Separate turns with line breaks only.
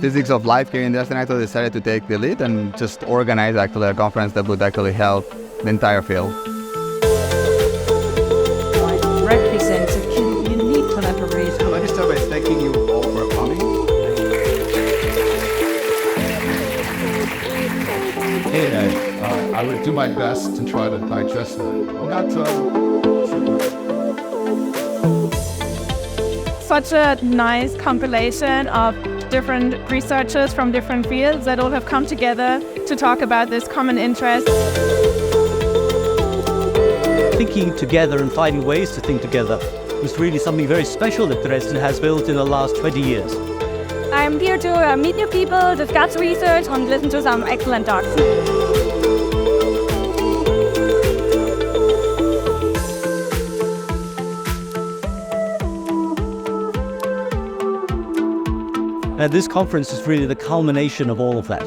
physics of life here in Dresden, actually decided to take the lead and just organize actually a conference that would actually help the entire field.
Represents a unique collaboration.
Let me start by thanking you all for coming. And I would do my best to try to digest
Such a nice compilation of different researchers from different fields that all have come together to talk about this common interest.
Thinking together and finding ways to think together was really something very special that Dresden has built in the last 20 years.
I'm here to meet new people, discuss research, and listen to some excellent talks.
And this conference is really the culmination of all of that.